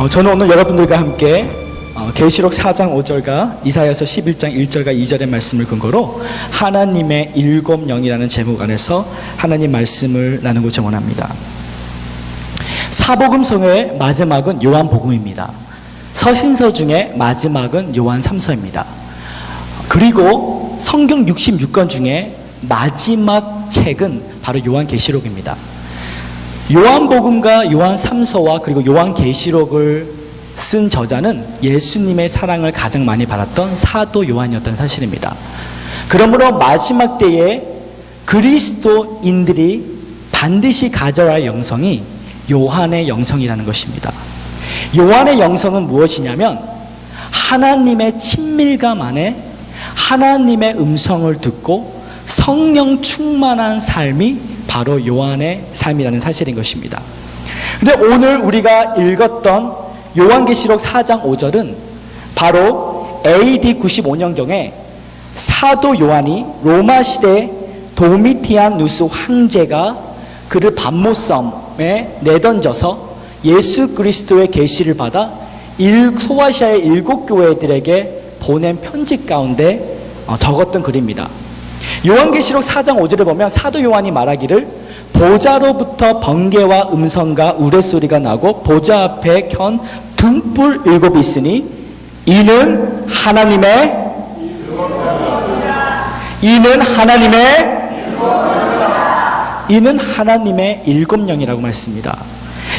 저는 오늘 여러분들과 함께 계시록 4장 5절과 이사야서 11장 1절과 2절의 말씀을 근거로 하나님의 일곱 영이라는 제목 안에서 하나님 말씀을 나누고 정언합니다. 사복음서의 마지막은 요한복음입니다. 서신서 중에 마지막은 요한 3서입니다. 그리고 성경 66권 중에 마지막 책은 바로 요한계시록입니다. 요한복음과 요한 3서와 그리고 요한계시록을 쓴 저자는 예수님의 사랑을 가장 많이 받았던 사도 요한이었다는 사실입니다. 그러므로 마지막 때에 그리스도인들이 반드시 가져야 할 영성이 요한의 영성이라는 것입니다. 요한의 영성은 무엇이냐면 하나님의 친밀감 안에 하나님의 음성을 듣고 성령 충만한 삶이 바로 요한의 삶이라는 사실인 것입니다. 근데 오늘 우리가 읽었던 요한계시록 4장 5절은 바로 AD 95년경에 사도 요한이 로마 시대 도미티아누스 황제가 그를 반모섬에 내던져서 예수 그리스도의 계시를 받아 소아시아의 7교회들에게 보낸 편지 가운데 적었던 글입니다. 요한계시록 4장 5절에 보면 사도 요한이 말하기를 보좌로부터 번개와 음성과 우레소리가 나고 보좌 앞에 켠 등불 7이 있으니 이는 하나님의 일곱 영이라고 말했습니다.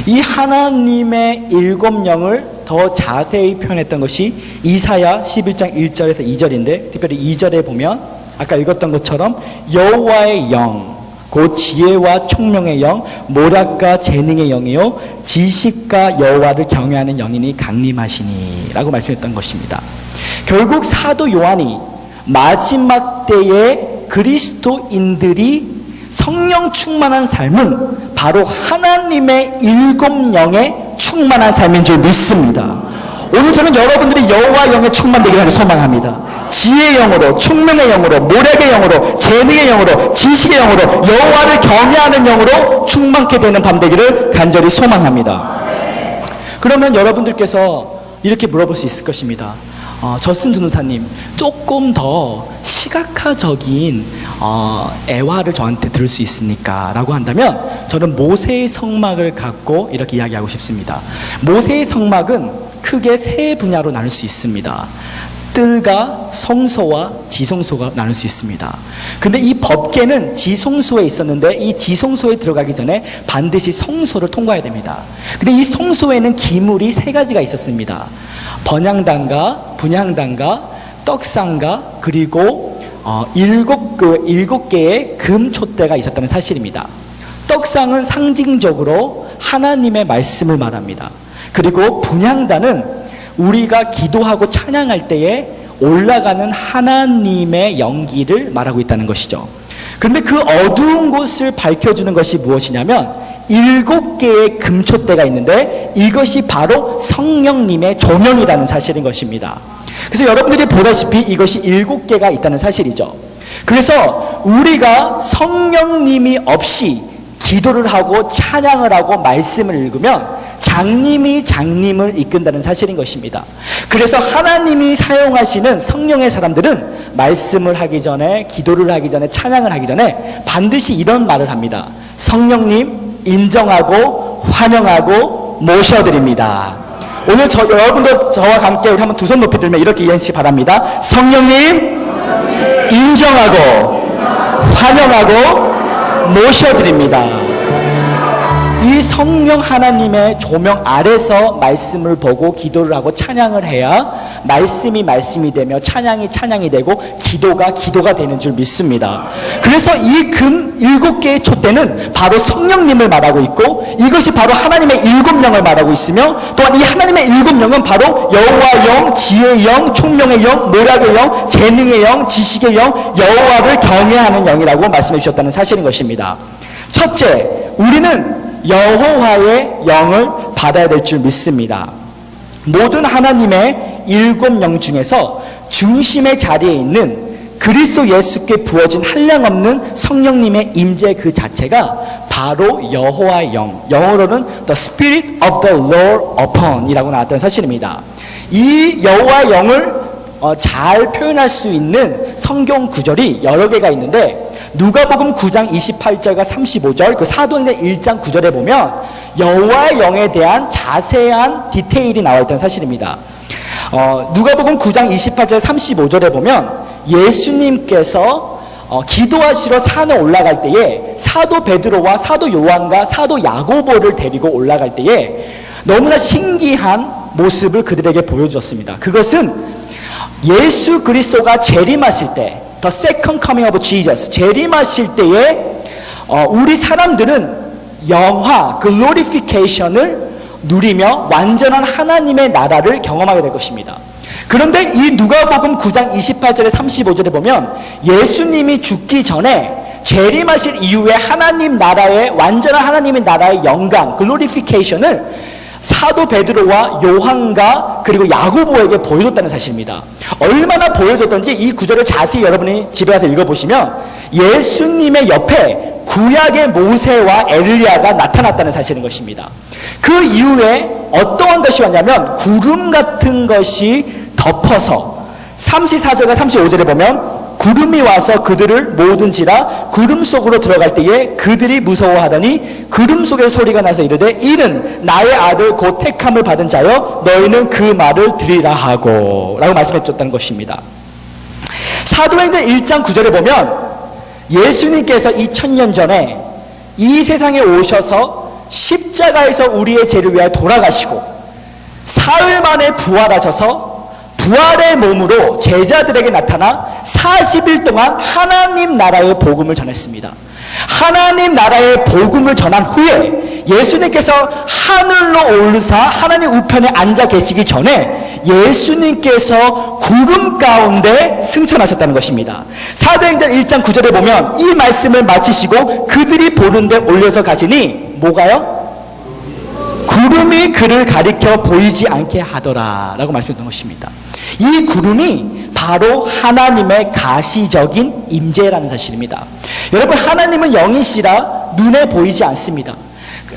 이 하나님의 일곱 영을 더 자세히 표현했던 것이 이사야 11장 1절에서 2절인데 특별히 2절에 보면 아까 읽었던 것처럼 여호와의 영, 곧 지혜와 총명의 영, 모략과 재능의 영이요 지식과 여호와를 경외하는 영이니 강림하시니 라고 말씀했던 것입니다. 결국 사도 요한이 마지막 때에 그리스도인들이 성령 충만한 삶은 바로 하나님의 일곱 영에 충만한 삶인 줄 믿습니다. 오늘 저는 여러분들이 여호와 영에 충만되기를 소망합니다. 지혜의 영으로, 총명의 영으로, 모략의 영으로, 재능의 영으로, 지식의 영으로, 여호와를 경외하는 영으로 충만케 되는 밤 되기를 간절히 소망합니다. 그러면 여러분들께서 이렇게 물어볼 수 있을 것입니다. 저슨 전도사님, 조금 더 시각화적인 애화를 저한테 들을 수 있습니까? 라고 한다면 저는 모세의 성막을 갖고 이렇게 이야기하고 싶습니다. 모세의 성막은 크게 세 분야로 나눌 수 있습니다. 뜰과 성소와 지성소가 나눌 수 있습니다. 근데 이 법궤는 지성소에 있었는데 이 지성소에 들어가기 전에 반드시 성소를 통과해야 됩니다. 근데 이 성소에는 기물이 세 가지가 있었습니다. 번향단과 분향단과 떡상과 그리고 7개의 금 촛대가 있었다는 사실입니다. 떡상은 상징적으로 하나님의 말씀을 말합니다. 그리고 분향단은 우리가 기도하고 찬양할 때에 올라가는 하나님의 연기를 말하고 있다는 것이죠. 그런데 그 어두운 곳을 밝혀주는 것이 무엇이냐면 7개의 금촛대가 있는데 이것이 바로 성령님의 조명이라는 사실인 것입니다. 그래서 여러분들이 보다시피 이것이 7개가 있다는 사실이죠. 그래서 우리가 성령님이 없이 기도를 하고 찬양을 하고 말씀을 읽으면 장님이 장님을 이끈다는 사실인 것입니다. 그래서 하나님이 사용하시는 성령의 사람들은 말씀을 하기 전에, 기도를 하기 전에, 찬양을 하기 전에 반드시 이런 말을 합니다. 성령님 인정하고 환영하고 모셔드립니다. 오늘 여러분도 저와 함께 우리 한번 두 손 높이 들면 이렇게 이해하시기 바랍니다. 성령님 인정하고 환영하고 모셔드립니다. 이 성령 하나님의 조명 아래서 말씀을 보고 기도를 하고 찬양을 해야 말씀이 말씀이 되며 찬양이 찬양이 되고 기도가 되는 줄 믿습니다. 그래서 이 금 7개의 촛대는 바로 성령님을 말하고 있고 이것이 바로 하나님의 7영을 말하고 있으며 또한 이 하나님의 7영은 바로 여호와 영, 지혜의 영, 총명의 영, 모략의 영, 재능의 영, 지식의 영, 여호와를 경외하는 영이라고 말씀해 주셨다는 사실인 것입니다. 첫째, 우리는 여호와의 영을 받아야 될 줄 믿습니다. 모든 하나님의 7영 중에서 중심의 자리에 있는 그리스도 예수께 부어진 한량없는 성령님의 임재 그 자체가 바로 여호와의 영, 영어로는 The Spirit of the Lord upon 이라고 나왔던 사실입니다. 이 여호와의 영을 잘 표현할 수 있는 성경 구절이 여러 개가 있는데, 누가복음 9장 28절과 35절, 그 사도행전 1장 9절에 보면 여호와의 영에 대한 자세한 디테일이 나와 있다는 사실입니다. 누가복음 9장 28절 35절에 보면 예수님께서 기도하시러 산에 올라갈 때에 사도 베드로와 사도 요한과 사도 야고보를 데리고 올라갈 때에 너무나 신기한 모습을 그들에게 보여주었습니다. 그것은 예수 그리스도가 재림하실 때, The second coming of Jesus, 재림하실 때에 우리 사람들은 영화, 글로리피케이션을 누리며 완전한 하나님의 나라를 경험하게 될 것입니다. 그런데 이 누가복음 9장 28절에 35절에 보면 예수님이 죽기 전에 재림하실 이후에 하나님 나라의, 완전한 하나님의 나라의 영광, 글로리피케이션을 사도 베드로와 요한과 그리고 야고보에게 보여줬다는 사실입니다. 얼마나 보여줬던지 이 구절을 자세히 여러분이 집에 가서 읽어보시면 예수님의 옆에 구약의 모세와 엘리야가 나타났다는 사실인 것입니다. 그 이후에 어떠한 것이 왔냐면 구름 같은 것이 덮어서 34절과 35절에 보면 구름이 와서 그들을 모든지라 구름 속으로 들어갈 때에 그들이 무서워하더니 구름 속의 소리가 나서 이르되 이는 나의 아들 곧 택함을 받은 자여 너희는 그 말을 들으라 하고 라고 말씀해 줬다는 것입니다. 사도행전 1장 9절에 보면 예수님께서 2000년 전에 이 세상에 오셔서 십자가에서 우리의 죄를 위하여 돌아가시고 사흘 만에 부활하셔서 부활의 몸으로 제자들에게 나타나 40일 동안 하나님 나라의 복음을 전했습니다. 하나님 나라의 복음을 전한 후에 예수님께서 하늘로 오르사 하나님 우편에 앉아 계시기 전에 예수님께서 구름 가운데 승천하셨다는 것입니다. 사도행전 1장 9절에 보면 이 말씀을 마치시고 그들이 보는데 올려서 가시니 뭐가요? 구름이 그를 가리켜 보이지 않게 하더라 라고 말씀했던 것입니다. 이 구름이 바로 하나님의 가시적인 임재라는 사실입니다. 여러분, 하나님은 영이시라 눈에 보이지 않습니다.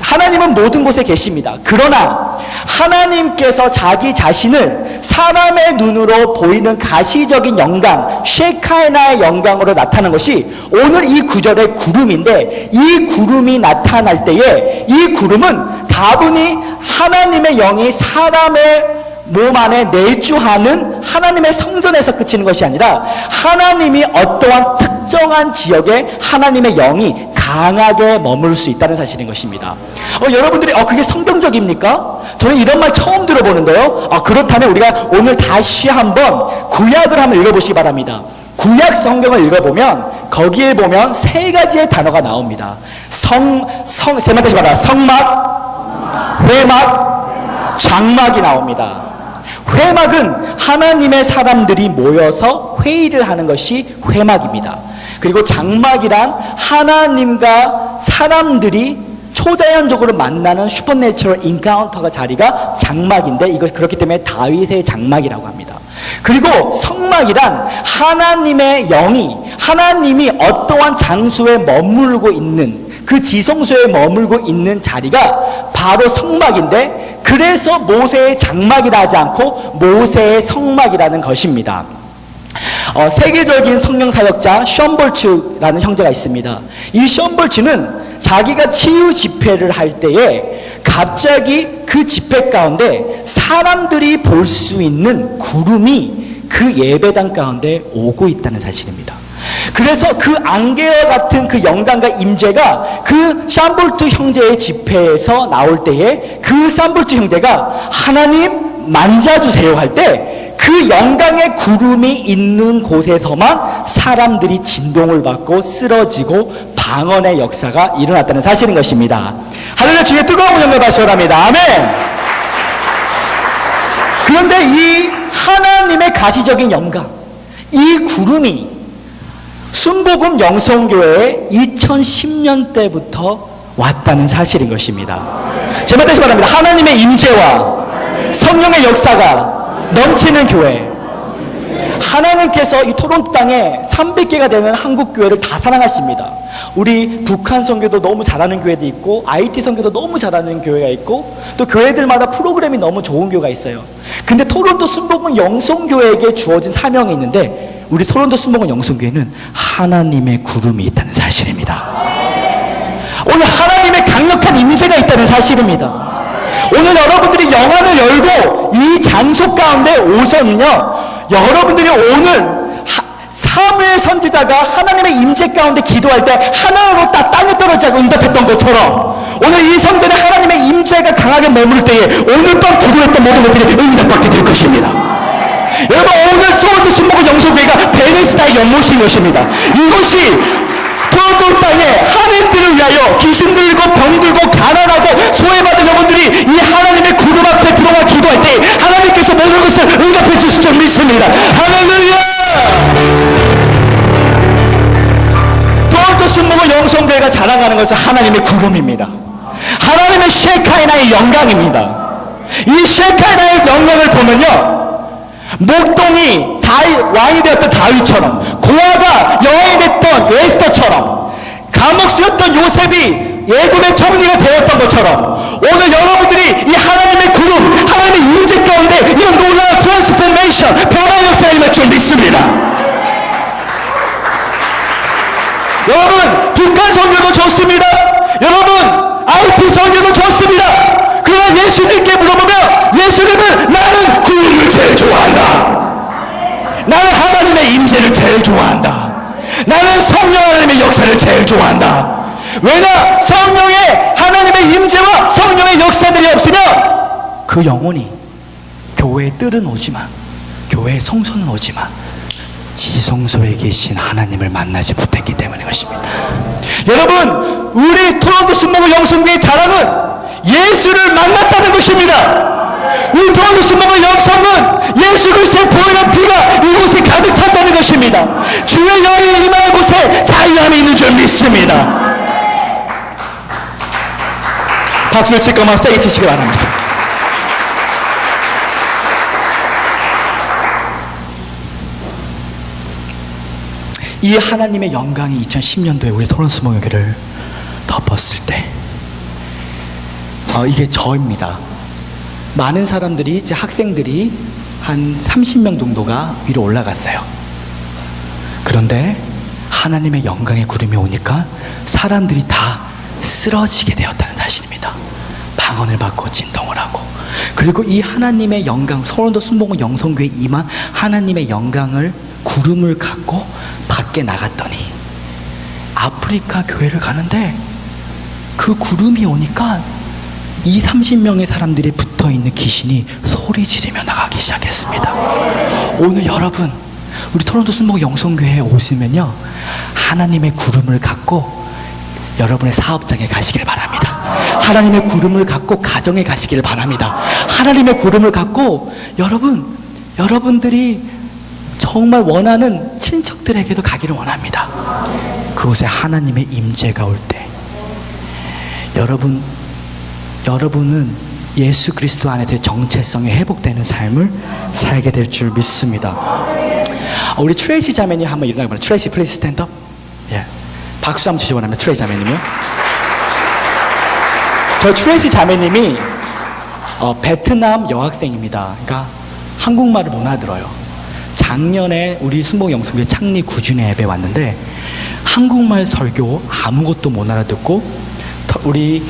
하나님은 모든 곳에 계십니다. 그러나 하나님께서 자기 자신을 사람의 눈으로 보이는 가시적인 영광, 셰카이나의 영광으로 나타나는 것이 오늘 이 구절의 구름인데, 이 구름이 나타날 때에 이 구름은 다분히 하나님의 영이 사람의 몸 안에 내주하는 하나님의 성전에서 그치는 것이 아니라 하나님이 어떠한 특정한 지역에 하나님의 영이 강하게 머물 수 있다는 사실인 것입니다. 여러분들이 그게 성경적입니까? 저는 이런 말 처음 들어보는데요. 그렇다면 우리가 오늘 다시 한번 구약을 한번 읽어보시기 바랍니다. 구약 성경을 읽어보면 거기에 보면 세 가지의 단어가 나옵니다. 세만 다시 말하라. 성막, 회막, 장막이 나옵니다. 회막은 하나님의 사람들이 모여서 회의를 하는 것이 회막입니다. 그리고 장막이란 하나님과 사람들이 초자연적으로 만나는 슈퍼내추럴 인카운터가 자리가 장막인데, 이것 그렇기 때문에 다윗의 장막이라고 합니다. 그리고 성막이란 하나님의 영이, 하나님이 어떠한 장소에 머물고 있는 그 지성소에 머물고 있는 자리가 바로 성막인데, 그래서 모세의 장막이라 하지 않고 모세의 성막이라는 것입니다. 세계적인 성령 사역자 션볼츠라는 형제가 있습니다. 이 션볼츠는 자기가 치유 집회를 할 때에 갑자기 그 집회 가운데 사람들이 볼 수 있는 구름이 그 예배당 가운데 오고 있다는 사실입니다. 그래서 그 안개와 같은 그 영광과 임재가 그 샴볼트 형제의 집회에서 나올 때에 그 샴볼트 형제가 하나님 만져주세요 할 때 그 영광의 구름이 있는 곳에서만 사람들이 진동을 받고 쓰러지고 방언의 역사가 일어났다는 사실인 것입니다. 할렐루야. 주의 뜨거운 영광 받으시기 바랍니다. 아멘. 그런데 이 하나님의 가시적인 영광, 이 구름이 순복음 영성교회에 2010년 때부터 왔다는 사실인 것입니다. 제말 다시 말합니다. 하나님의 임재와 성령의 역사가 넘치는 교회. 하나님께서 이 토론토 땅에 300개가 되는 한국 교회를 다 사랑하십니다. 우리 북한 선교도 너무 잘하는 교회도 있고 IT 선교도 너무 잘하는 교회가 있고 또 교회들마다 프로그램이 너무 좋은 교회가 있어요. 근데 토론토 순복음 영성교회에게 주어진 사명이 있는데 우리 토론토 순복음 영성교회는 하나님의 구름이 있다는 사실입니다. 오늘 하나님의 강력한 임재가 있다는 사실입니다. 오늘 여러분들이 영안을 열고 이 장소 가운데 오셨는요, 여러분들이 오늘 사무엘 선지자가 하나님의 임재 가운데 기도할 때 하나로 땅에 떨어지고 응답했던 것처럼 오늘 이 성전에 하나님의 임재가 강하게 머무를 때에 오늘 밤 기도했던 모든 것들이 응답받게 될 것입니다. 여러분, 오늘 토론토 순복음 영성교회가 베데스다의 연못인 것입니다. 이것이 토론토 땅에 한인들을 위하여 귀신 들고 병 들고 가난하고 소외받은 영혼들이 이 하나님의 구름 앞에 들어와 기도할 때 하나님께서 모든 것을 응답해 주실 줄 믿습니다. 할렐루야! 토론토 순복음 영성교회가 자랑하는 것은 하나님의 구름입니다. 하나님의 셰카이나의 영광입니다. 이 셰카이나의 영광을 보면요, 목동이 왕이 되었던 다윗처럼, 고아가 여왕이 됐던 에스더처럼, 감옥 쓰였던 요셉이 예굽의 총리가 되었던 것처럼 오늘 여러분들이 이 하나님의 구름, 하나님의 임재 가운데 이런 놀라운 트랜스포메이션, 변화 역사에 임할 줄 믿습니다. 여러분, 북한 선교도 좋습니다. 여러분, IT 선교도 좋습니다. 그러나 예수님께 물어보면 예수님은 나는 구름을 제일 좋아한다. 나는 하나님의 임재를 제일 좋아한다. 나는 성령 하나님의 역사를 제일 좋아한다. 왜냐? 성령의 하나님의 임재와 성령의 역사들이 없으면 그 영혼이 교회에 뜰은 오지만, 교회에 성소는 오지만 지성소에 계신 하나님을 만나지 못했기 때문인 것입니다. 여러분, 우리 토론토 순복음 영성교회의 자랑은 예수를 만났다는 것입니다. 우리 토론토 순복음 영성은 예수 그리스도의 보혈의 피가 이곳에 가득 찼다는 것입니다. 주의 영이 임하는 곳에 자유함이 있는 줄 믿습니다. 박수를 칠 거면 세게 치시기 바랍니다. 이 하나님의 영광이 2010년도에 우리 토론토 순복음 교회를 덮었을 때 이게 저입니다. 많은 사람들이, 이제 학생들이 한 30명 정도가 위로 올라갔어요. 그런데 하나님의 영광의 구름이 오니까 사람들이 다 쓰러지게 되었다는 사실입니다. 방언을 받고 진동을 하고, 그리고 이 하나님의 영광, 토론토 순복음 영성교회 임한 하나님의 영광을, 구름을 갖고 밖에 나갔더니 아프리카 교회를 가는데 그 구름이 오니까 30명의 사람들이 붙어있는 귀신이 소리 지르며 나가기 시작했습니다. 오늘 여러분, 우리 토론토 순복음 영성교회에 오시면요, 하나님의 구름을 갖고 여러분의 사업장에 가시길 바랍니다. 하나님의 구름을 갖고 가정에 가시길 바랍니다. 하나님의 구름을 갖고 여러분들이 정말 원하는 친척들에게도 가기를 원합니다. 그곳에 하나님의 임재가 올 때 여러분은 예수 그리스도 안에서 정체성이 회복되는 삶을 살게 될 줄 믿습니다. 우리 트레이시 자매님 한번 일어나고 봐요. 트레이시, 플리즈 스탠드업. 예. 박수 한번 주시기 바랍니다. 트레이시 자매님이요. 저 트레이시 자매님이 베트남 여학생입니다. 그러니까 한국말을 못 알아들어요. 작년에 우리 순복음 영성교회 창립 9주년 예배 왔는데 한국말 설교 아무것도 못 알아듣고, 우리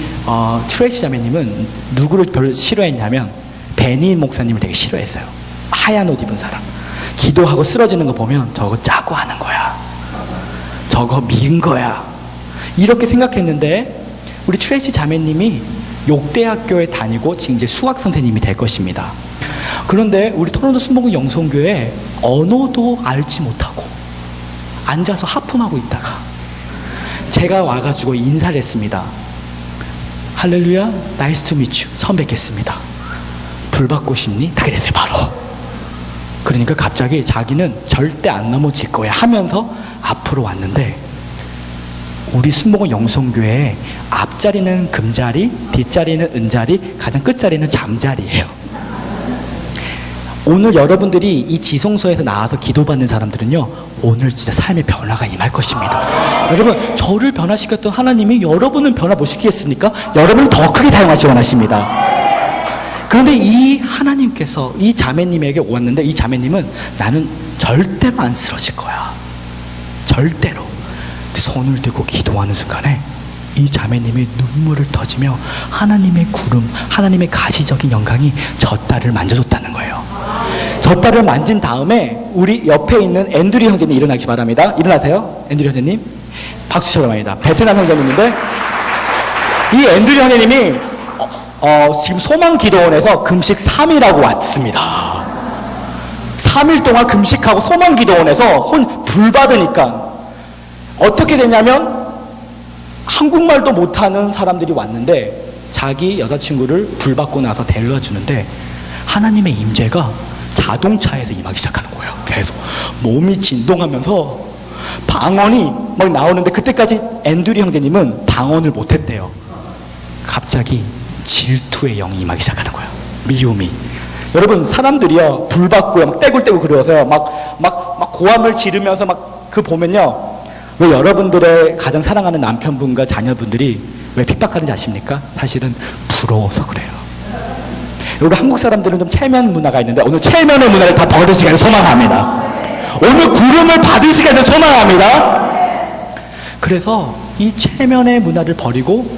트레이시 자매님은 누구를 별로 싫어했냐면 베니 목사님을 되게 싫어했어요. 하얀 옷 입은 사람, 기도하고 쓰러지는 거 보면 저거 짜고 하는 거야, 저거 미인 거야, 이렇게 생각했는데 우리 트레이시 자매님이 욕대학교에 다니고 지금 이제 수학 선생님이 될 것입니다. 그런데 우리 토론토 순복음 영성교회 언어도 알지 못하고 앉아서 하품하고 있다가 제가 와가지고 인사를 했습니다. 할렐루야, 나이스 투 미츠, 처음 뵙겠습니다. 불 받고 싶니? 다 그랬어요, 바로. 그러니까 갑자기 자기는 절대 안 넘어질 거야 하면서 앞으로 왔는데, 우리 순복음 영성교회 앞자리는 금자리, 뒷자리는 은자리, 가장 끝자리는 잠자리예요. 오늘 여러분들이 이 지성소에서 나와서 기도받는 사람들은요, 오늘 진짜 삶의 변화가 임할 것입니다. 여러분, 저를 변화시켰던 하나님이 여러분은 변화 못 시키겠습니까? 여러분을 더 크게 사용하시기 원하십니다. 그런데 이 하나님께서 이 자매님에게 왔는데, 이 자매님은 나는 절대로 안 쓰러질 거야, 절대로. 근데 손을 들고 기도하는 순간에 이 자매님이 눈물을 터지며 하나님의 구름, 하나님의 가시적인 영광이 저 딸을 만져줬다는 거예요. 저 딸을 만진 다음에 우리 옆에 있는 앤드류 형제님 일어나기 바랍니다. 일어나세요. 앤드류 형제님 박수 쳐라합니다. 베트남 형제님인데, 이 앤드류 형제님이 지금 소망기도원에서 금식 3일하고 왔습니다. 3일 동안 금식하고 소망기도원에서 불 받으니까 어떻게 되냐면, 한국말도 못하는 사람들이 왔는데 자기 여자친구를 불 받고 나서 데려다 주는데 하나님의 임재가 자동차에서 임하기 시작하는 거예요. 계속 몸이 진동하면서 방언이 막 나오는데, 그때까지 앤드류 형제님은 방언을 못했대요. 갑자기 질투의 영이 임하기 시작하는 거예요. 미움이. 여러분, 사람들이요, 불 받고요, 막 떼굴떼굴 그러세요. 막 고함을 지르면서 막 그 보면요, 왜 여러분들의 가장 사랑하는 남편분과 자녀분들이 왜 핍박하는지 아십니까? 사실은 부러워서 그래요. 여러분, 한국 사람들은 좀 체면 문화가 있는데 오늘 체면의 문화를 다 버리시기를 소망합니다. 오늘 구름을 받으시기를 소망합니다. 그래서 이 체면의 문화를 버리고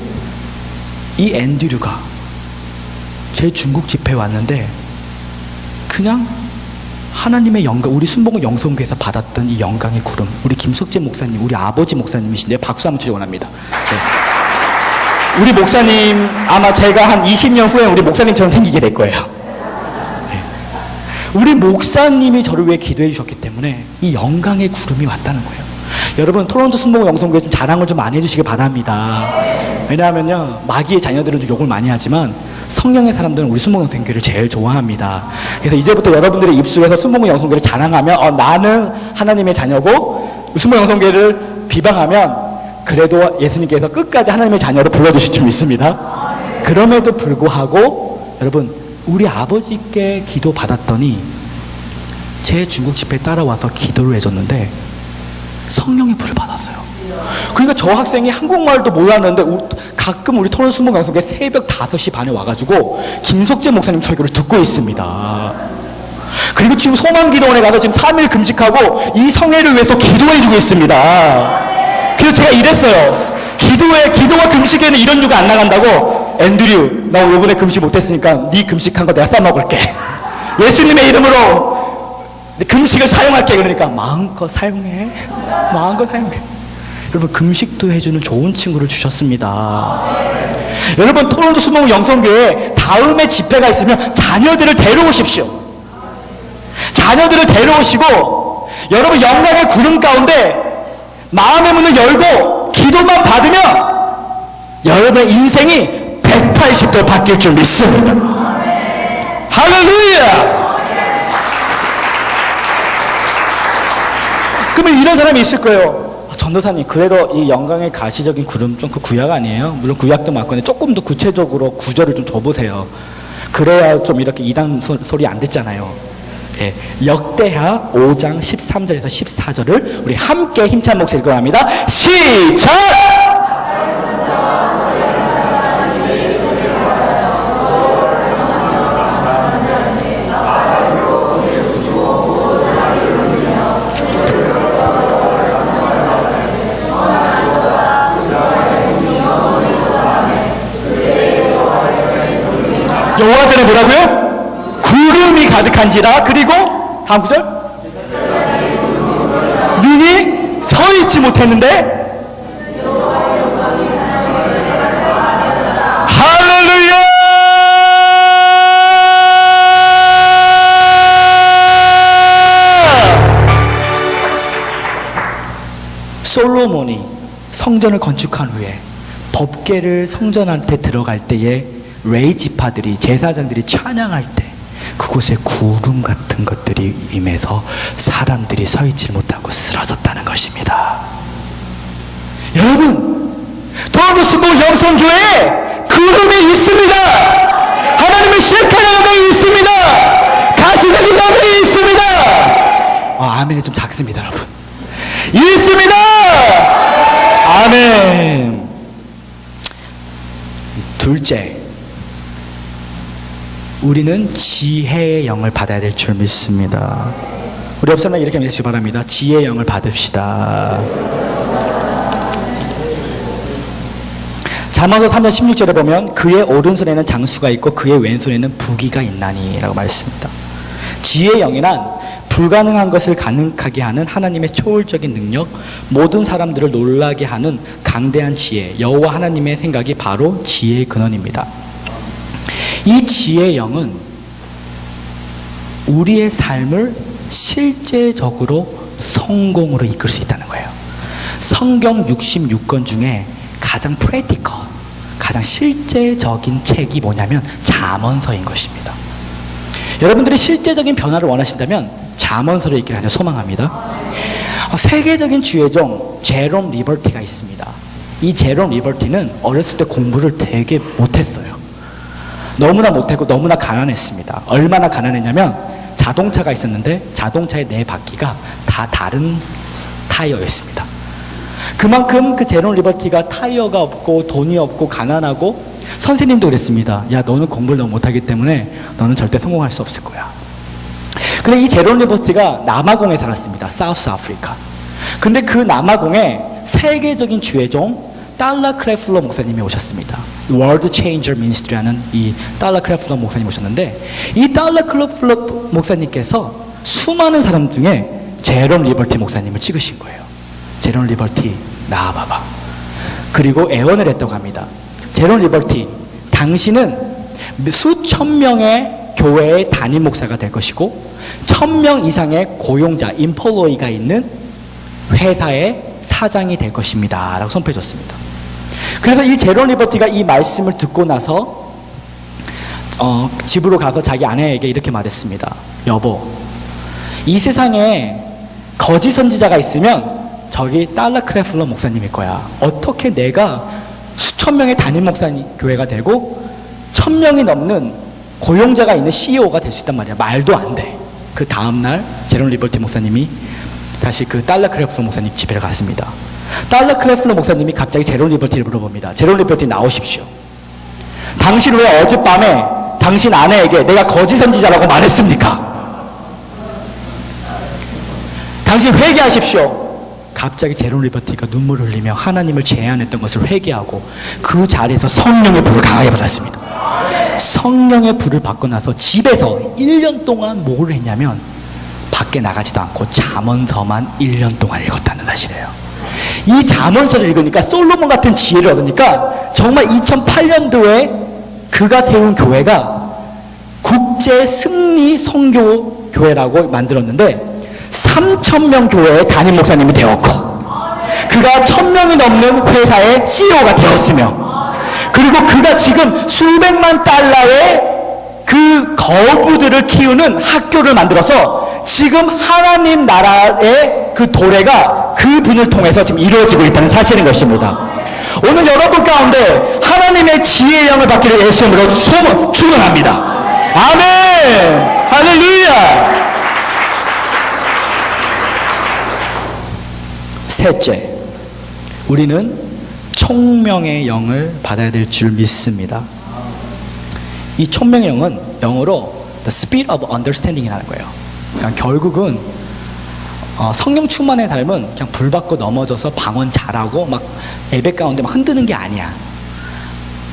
이 앤드류가 제 중국 집회에 왔는데 그냥 하나님의 영광, 우리 순복음 영성교에서 받았던 이 영광의 구름, 우리 김석재 목사님, 우리 아버지 목사님이신데 박수 한번 주시기 원합니다. 네. 우리 목사님, 아마 제가 한 20년 후에 우리 목사님처럼 생기게 될 거예요. 네. 우리 목사님이 저를 위해 기도해 주셨기 때문에 이 영광의 구름이 왔다는 거예요. 여러분, 토론토 순복음 영성교회 좀 자랑을 좀 많이 해주시기 바랍니다. 왜냐하면요, 마귀의 자녀들은 좀 욕을 많이 하지만 성령의 사람들은 우리 순복음 영성교회를 제일 좋아합니다. 그래서 이제부터 여러분들의 입술에서 순복음 영성교회를 자랑하면 나는 하나님의 자녀고, 순복음 영성교회를 비방하면 그래도 예수님께서 끝까지 하나님의 자녀로 불러주실 줄 믿습니다. 그럼에도 불구하고 여러분, 우리 아버지께 기도 받았더니 제 중국 집회에 따라와서 기도를 해줬는데 성령의 불을 받았어요. 그러니까 저 학생이 한국말도 몰랐는데 가끔 우리 토론 순복 영성교회 새벽 5시 반에 와가지고 김석재 목사님 설교를 듣고 있습니다. 그리고 지금 소망기도원에 가서 지금 3일 금식하고 이 성회를 위해서 기도해주고 있습니다. 그래서 제가 이랬어요. 기도와 금식에는 이런 유가 안 나간다고. 앤드류, 나 이번에 금식 못했으니까 네 금식한 거 내가 써먹을게. 예수님의 이름으로 금식을 사용할게. 그러니까 마음껏 사용해. 여러분, 금식도 해주는 좋은 친구를 주셨습니다. 여러분, 토론토 순복음 영성교회 다음에 집회가 있으면 자녀들을 데려오십시오. 자녀들을 데려오시고 여러분, 영광의 구름 가운데 마음의 문을 열고 기도만 받으면 여러분의 인생이 180도 바뀔 줄 믿습니다. 할렐루야! 그러면 이런 사람이 있을 거예요. 전도사님, 그래도 이 영광의 가시적인 구름 좀 그 구약 아니에요? 물론 구약도 맞고 조금 더 구체적으로 구절을 좀 줘보세요. 그래야 좀 이렇게 이단 소리 안 듣잖아요. 예, 역대하 5장 13절에서 14절을 우리 함께 힘찬 목소리로 읽어갑니다. 시작! 여호와전에 뭐라고요? 구름이 가득한지라. 그리고 다음 구절, 눈이 서 있지 못했는데. 할렐루야! 솔로몬이 성전을 건축한 후에 법궤를 성전한테 들어갈 때에 레위 지파들이, 제사장들이 찬양할 때 그곳에 구름 같은 것들이 임해서 사람들이 서 있지 못하고 쓰러졌다는 것입니다. 여러분, 토론토 순복음 영성교회에 구름이 있습니다. 하나님의 쉐카나 영광이 있습니다. 가시적인 아멘이 좀 작습니다, 여러분. 있습니다! 아멘. 둘째, 우리는 지혜의 영을 받아야 될 줄 믿습니다. 우리 옆 사람에게 이렇게 믿으시기 바랍니다. 지혜의 영을 받읍시다. 잠언서 3장 16절에 보면 그의 오른손에는 장수가 있고 그의 왼손에는 부귀가 있나니 라고 말했습니다. 지혜의 영이란 불가능한 것을 가능하게 하는 하나님의 초월적인 능력, 모든 사람들을 놀라게 하는 강대한 지혜, 여호와 하나님의 생각이 바로 지혜의 근원입니다. 이 지혜의 영은 우리의 삶을 실제적으로 성공으로 이끌 수 있다는 거예요. 성경 66권 중에 가장 프랙티컬, 가장 실제적인 책이 뭐냐면 잠언서인 것입니다. 여러분들이 실제적인 변화를 원하신다면 잠언서를 읽기를 아주 소망합니다. 세계적인 주의종 제롬 리버티가 있습니다. 이 제롬 리버티는 어렸을 때 공부를 되게 못했어요. 너무나 못했고 너무나 가난했습니다. 얼마나 가난했냐면 자동차가 있었는데 자동차의 네 바퀴가 다 다른 타이어였습니다. 그만큼 그 제롬 리버티가 타이어가 없고 돈이 없고 가난하고, 선생님도 그랬습니다. 야, 너는 공부를 너무 못하기 때문에 너는 절대 성공할 수 없을 거야. 근데 이 제롬 리버티가 남아공에 살았습니다. 사우스 아프리카. 근데 그 남아공에 세계적인 주의종 달러 크래플러 목사님이 오셨습니다. 월드 체인저 미니스트리라는 이 달러 크래플러 목사님 오셨는데, 이 달러 크래플러 목사님께서 수많은 사람 중에 제롬 리버티 목사님을 찍으신 거예요. 제롬 리버티, 나와봐봐. 그리고 애원을 했다고 합니다. 제롬 리버티, 당신은 수천 명의 교회의 담임 목사가 될 것이고 1000명 이상의 고용자, 인폴로이가 있는 회사의 사장이 될 것입니다 라고 선포해 줬습니다. 그래서 이 제롬 리버티가 이 말씀을 듣고 나서 집으로 가서 자기 아내에게 이렇게 말했습니다. 여보, 이 세상에 거짓 선지자가 있으면 저기 달러 크래플러 목사님일 거야. 어떻게 내가 수천 명의 담임 목사님 교회가 되고 1000명이 넘는 고용자가 있는 CEO가 될 수 있단 말이야. 말도 안 돼. 그 다음날 제롬 리버티 목사님이 다시 그 달러 크래플러 목사님 집에 갔습니다. 달러 크래플러 목사님이 갑자기 제롬 리버티를 물어봅니다. 제롬 리버티, 나오십시오. 당신 왜 어젯밤에 당신 아내에게 내가 거짓 선지자라고 말했습니까? 당신 회개하십시오. 갑자기 제롬 리버티가 눈물을 흘리며 하나님을 제안했던 것을 회개하고 그 자리에서 성령의 불을 강하게 받았습니다. 성령의 불을 받고 나서 집에서 1년 동안 뭘 했냐면 밖에 나가지도 않고 잠언서만 1년 동안 읽었다는 사실이에요. 이 잠언서를 읽으니까 솔로몬 같은 지혜를 얻으니까 정말 2008년도에 그가 세운 교회가 국제 승리 선교 교회라고 만들었는데 3000명 교회의 담임 목사님이 되었고, 그가 1000명이 넘는 회사의 CEO가 되었으며, 그리고 그가 지금 수백만 달러의 그 거부들을 키우는 학교를 만들어서 지금 하나님 나라의 그 도래가 그분을 통해서 지금 이루어지고 있다는 사실인 것입니다. 오늘 여러분 가운데 하나님의 지혜의 영을 받기를 예수님으로 소문 축원합니다. 아멘. 할렐루야. 셋째, 우리는 총명의 영을 받아야 될 줄 믿습니다. 이 총명의 영은 영어로 The Spirit of Understanding이라는 거예요. 그러니까 결국은 성령 충만의 삶은 그냥 불 받고 넘어져서 방언 잘하고 막 예배 가운데 막 흔드는 게 아니야.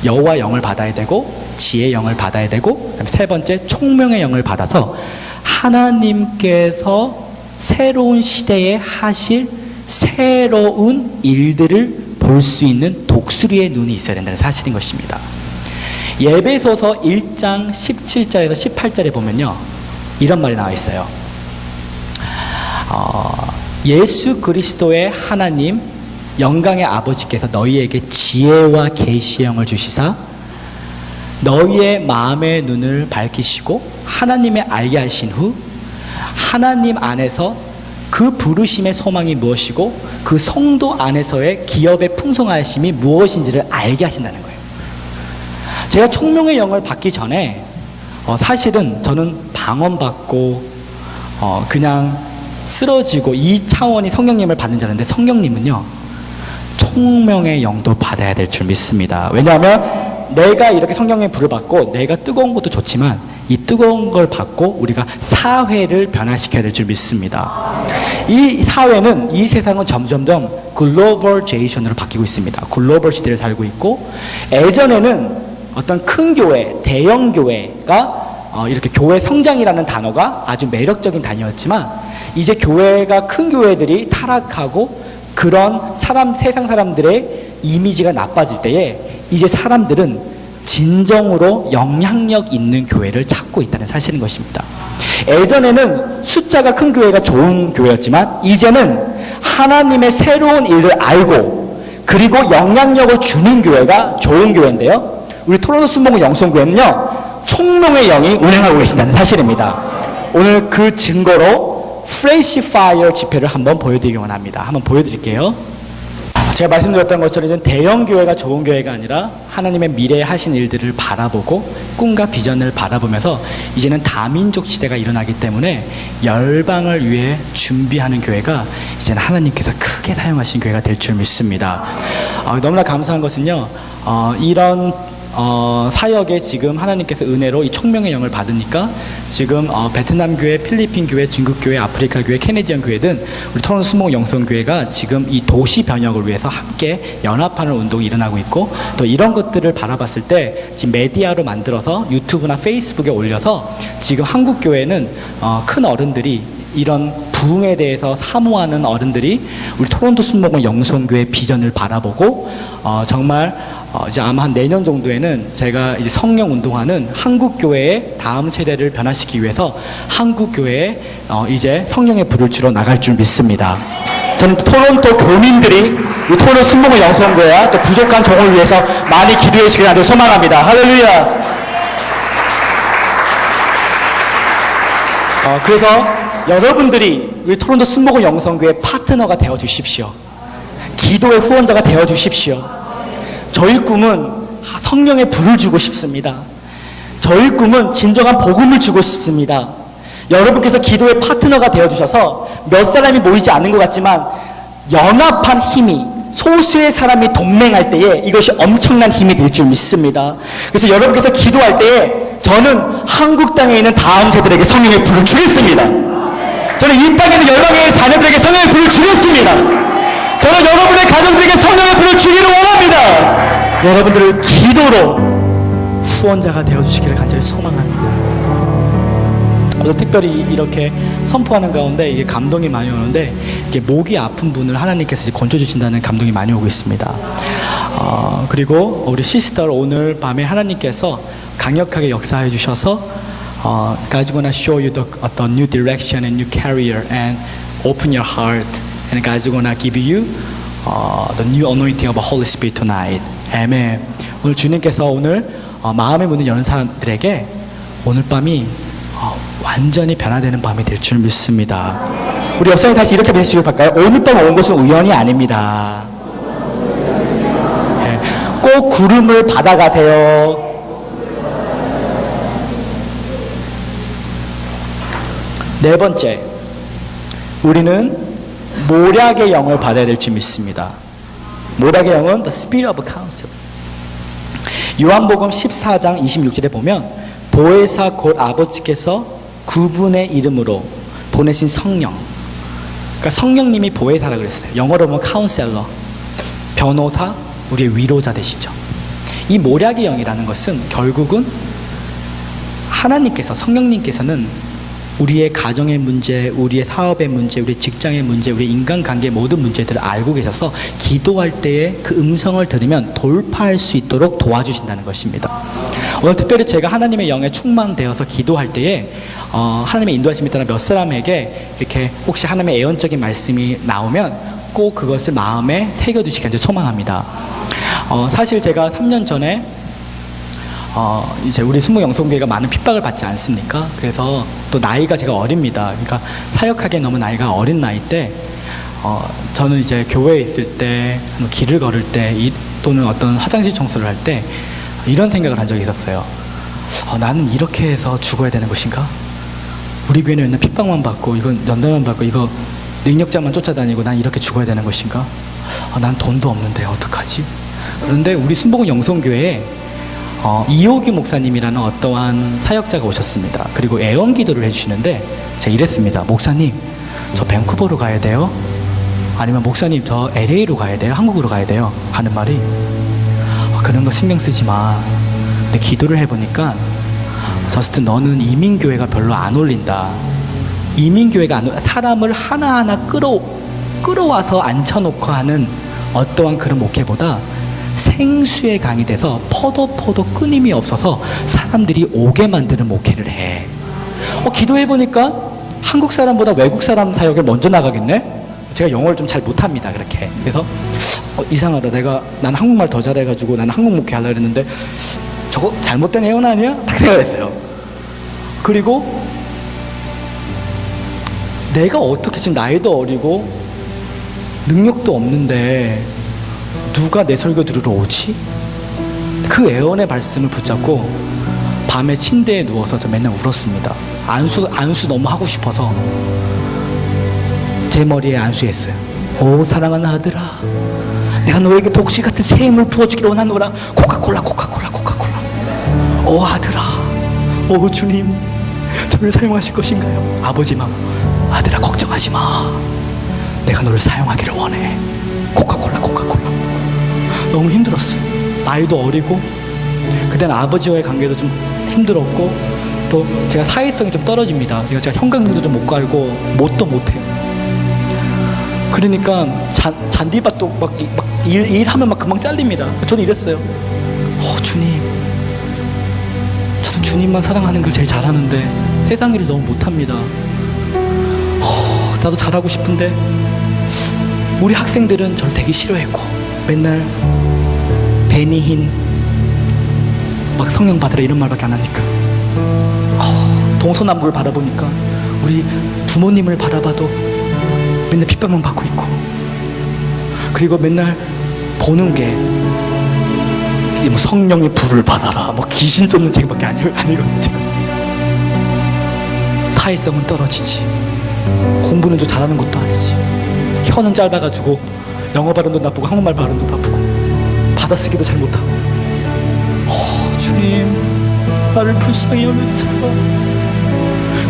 여호와 영을 받아야 되고 지혜의 영을 받아야 되고, 그다음에 세 번째 총명의 영을 받아서 하나님께서 새로운 시대에 하실 새로운 일들을 볼 수 있는 독수리의 눈이 있어야 된다는 사실인 것입니다. 예배소서 1장 17절에서 18절에 보면요, 이런 말이 나와 있어요. 예수 그리스도의 하나님 영광의 아버지께서 너희에게 지혜와 계시의 영을 주시사 너희의 마음의 눈을 밝히시고 하나님의 알게 하신 후 하나님 안에서 그 부르심의 소망이 무엇이고 그 성도 안에서의 기업의 풍성하심이 무엇인지를 알게 하신다는 거예요. 제가 총명의 영을 받기 전에 사실은 저는 방언 받고 그냥 쓰러지고 이 차원이 성령님을 받는 자인데 성령님은요 총명의 영도 받아야 될 줄 믿습니다. 왜냐하면 내가 이렇게 성령의 불을 받고 내가 뜨거운 것도 좋지만 이 뜨거운 걸 받고 우리가 사회를 변화시켜야 될 줄 믿습니다. 이 사회는 이 세상은 점점점 글로벌제이션으로 바뀌고 있습니다. 글로벌 시대를 살고 있고 예전에는 어떤 큰 교회, 대형 교회가 이렇게 교회 성장이라는 단어가 아주 매력적인 단어였지만 이제 교회가 큰 교회들이 타락하고 그런 세상 사람들의 이미지가 나빠질 때에 이제 사람들은 진정으로 영향력 있는 교회를 찾고 있다는 사실인 것입니다. 예전에는 숫자가 큰 교회가 좋은 교회였지만 이제는 하나님의 새로운 일을 알고 그리고 영향력을 주는 교회가 좋은 교회인데요. 우리 토론토 순복음 영성교회는요 총명의 영이 운행하고 계신다는 사실입니다. 오늘 그 증거로 프레시 파이어 집회를 한번 보여드리기 원합니다. 한번 보여드릴게요. 제가 말씀드렸던 것처럼 이제 대형 교회가 좋은 교회가 아니라 하나님의 미래에 하신 일들을 바라보고 꿈과 비전을 바라보면서 이제는 다민족 시대가 일어나기 때문에 열방을 위해 준비하는 교회가 이제는 하나님께서 크게 사용하신 교회가 될 줄 믿습니다. 너무나 감사한 것은요 이런 사역에 지금 하나님께서 은혜로 이 총명의 영을 받으니까 지금 베트남 교회, 필리핀 교회, 중국 교회, 아프리카 교회, 캐네디언 교회 등 우리 토론토 순복음 영성교회가 지금 이 도시 변혁을 위해서 함께 연합하는 운동이 일어나고 있고 또 이런 것들을 바라봤을 때 지금 메디아로 만들어서 유튜브나 페이스북에 올려서 지금 한국 교회는 큰 어른들이 이런 부흥에 대해서 사모하는 어른들이 우리 토론토 순복음 영성교회 비전을 바라보고 정말 이제 아마 한 내년 정도에는 제가 이제 성령 운동하는 한국 교회의 다음 세대를 변화시키기 위해서 한국 교회에 이제 성령의 불을 주러 나갈 줄 믿습니다. 저는 토론토 교민들이 이 토론토 순복음 영성교회와 또 부족한 종을 위해서 많이 기도해 주시길 아주 소망합니다. 할렐루야. 그래서 여러분들이 우리 토론토 순복음 영성교회 파트너가 되어 주십시오. 기도의 후원자가 되어 주십시오. 저희 꿈은 성령의 불을 주고 싶습니다. 저희 꿈은 진정한 복음을 주고 싶습니다. 여러분께서 기도의 파트너가 되어주셔서 몇 사람이 모이지 않는 것 같지만 연합한 힘이 소수의 사람이 동맹할 때에 이것이 엄청난 힘이 될 줄 믿습니다. 그래서 여러분께서 기도할 때에 저는 한국 땅에 있는 다음 세대들에게 성령의 불을 주겠습니다. 저는 이 땅에 있는 열방의 자녀들에게 성령의 불을 주겠습니다. 저는 여러분의 가정들에게 성령의 불을 주기를 원합니다. 여러분들을 기도로 후원자가 되어주시기를 간절히 소망합니다. 오늘 특별히 이렇게 선포하는 가운데 이게 감동이 많이 오는데 이게 목이 아픈 분을 하나님께서 이제 건져주신다는 감동이 많이 오고 있습니다. 그리고 우리 시스터 오늘 밤에 하나님께서 강력하게 역사해 주셔서 God's gonna show you the new direction and new career and open your heart. And God's gonna give you the new anointing of the Holy Spirit tonight. 아멘. 오늘 주님께서 오늘 마음의 문을 여는 사람들에게 오늘 밤이 완전히 변화되는 밤이 될 줄 믿습니다. 우리 옆사람이 다시 이렇게 메시지를 할까요? 오늘 밤 온 것은 우연이 아닙니다. 네. 꼭 구름을 받아가세요. 네 번째, 우리는 모략의 영을 받아야 될 줄 믿습니다. 모략의 영은 the spirit of counsel. 요한복음 14장 26절에 보면 보혜사 곧 아버지께서 그분의 이름으로 보내신 성령, 그러니까 성령님이 보혜사라고 그랬어요. 영어로 보면 카운셀러, 변호사, 우리의 위로자 되시죠. 이 모략의 영이라는 것은 결국은 하나님께서, 성령님께서는 우리의 가정의 문제, 우리의 사업의 문제, 우리의 직장의 문제, 우리의 인간관계 모든 문제들을 알고 계셔서 기도할 때에 그 음성을 들으면 돌파할 수 있도록 도와주신다는 것입니다. 오늘 특별히 제가 하나님의 영에 충만되어서 기도할 때에 하나님의 인도하심에 따라 몇 사람에게 이렇게 혹시 하나님의 예언적인 말씀이 나오면 꼭 그것을 마음에 새겨두시길 소망합니다. 사실 제가 3년 전에 이제 우리 순복 영성교회가 많은 핍박을 받지 않습니까? 그래서 또 나이가 제가 어립니다. 그러니까 사역하기에 너무 나이가 어린 나이 때 저는 이제 교회에 있을 때 길을 걸을 때 또는 어떤 화장실 청소를 할 때 이런 생각을 한 적이 있었어요. 나는 이렇게 해서 죽어야 되는 것인가? 우리 교회는 맨날 핍박만 받고 이건 연단만 받고 이거 능력자만 쫓아다니고 난 이렇게 죽어야 되는 것인가? 난 돈도 없는데 어떡하지? 그런데 우리 순복음 영성교회에 이호기 목사님이라는 어떠한 사역자가 오셨습니다. 그리고 애원 기도를 해주시는데 제가 이랬습니다. 목사님, 저 밴쿠버로 가야 돼요? 아니면 목사님, 저 LA로 가야 돼요? 한국으로 가야 돼요? 하는 말이 그런 거 신경 쓰지 마. 근데 기도를 해보니까 저스틴, 너는 이민교회가 별로 안 어울린다. 이민교회가 사람을 하나하나 끌어와서 앉혀놓고 하는 어떠한 그런 목회보다 생수에 강이 돼서 포도 끊임이 없어서 사람들이 오게 만드는 목회를 해. 기도해보니까 한국 사람보다 외국 사람 사역에 먼저 나가겠네? 제가 영어를 좀 잘 못합니다, 그렇게. 그래서 이상하다. 난 한국말 더 잘해가지고 나는 한국 목회 하려고 했는데 저거 잘못된 애원 아니야? 딱 생각했어요. 그리고 내가 어떻게 지금 나이도 어리고 능력도 없는데 누가 내 설교 들으러 오지? 그 애원의 말씀을 붙잡고 밤에 침대에 누워서 저 맨날 울었습니다. 안수 너무 하고 싶어서 제 머리에 안수했어요. 오 사랑하는 아들아, 내가 너에게 독시 같은 새 힘을 부어주기를 원하노라. 코카콜라. 오 아들아, 오 주님, 저를 사용하실 것인가요? 아버지 마음, 아들아 걱정하지 마. 내가 너를 사용하기를 원해. 코카콜라. 너무 힘들었어요. 나이도 어리고 그때는 아버지와의 관계도 좀 힘들었고 또 제가 사회성이 좀 떨어집니다. 제가 형광등도 좀 못 갈고 못도 못해요. 그러니까 잔디밭도 막 일하면 막 금방 잘립니다. 저는 이랬어요. 주님, 저는 주님만 사랑하는 걸 제일 잘하는데 세상 일을 너무 못합니다. 나도 잘하고 싶은데 우리 학생들은 저를 되게 싫어했고 맨날 베니힌 막 성령 받으라 이런 말밖에 안 하니까 동서남북을 바라보니까 우리 부모님을 바라봐도 맨날 핍박만 받고 있고 그리고 맨날 보는 게 뭐 성령의 불을 받아라 뭐 귀신 쫓는 책밖에 아니거든요. 사회성은 떨어지지, 공부는 좀 잘하는 것도 아니지, 혀는 짧아가지고 영어 발음도 나쁘고 한국말 발음도 나쁘고 받아쓰기도 잘 못하고 주님 나를 불쌍히 여겨주세요.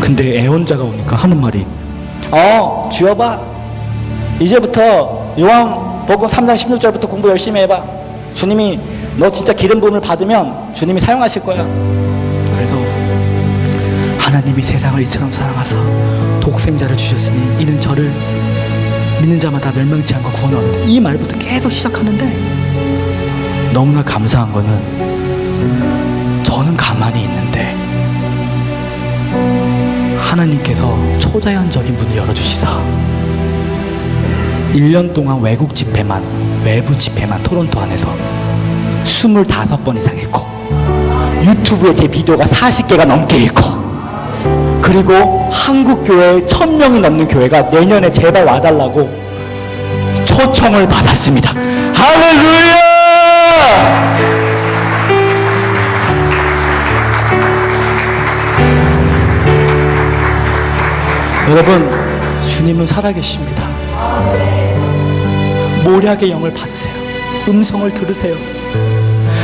근데 애원자가 오니까 하는 말이 주여봐, 이제부터 요한복음 3장 16절부터 공부 열심히 해봐. 주님이 너 진짜 기름 부음을 받으면 주님이 사용하실 거야. 그래서 하나님이 세상을 이처럼 사랑하사 독생자를 주셨으니 이는 저를 믿는 자마다 멸망치 않고 구원을 얻는다. 이 말부터 계속 시작하는데 너무나 감사한 거는 저는 가만히 있는데 하나님께서 초자연적인 문을 열어주시사 1년 동안 외국 집회만, 외부 집회만 토론토 안에서 25번 이상 했고 유튜브에 제 비디오가 40개가 넘게 있고 그리고 한국 교회에 1000명이 넘는 교회가 내년에 제발 와달라고 초청을 받았습니다. 할렐루야! 여러분, 주님은 살아계십니다. 모략의 영을 받으세요. 음성을 들으세요.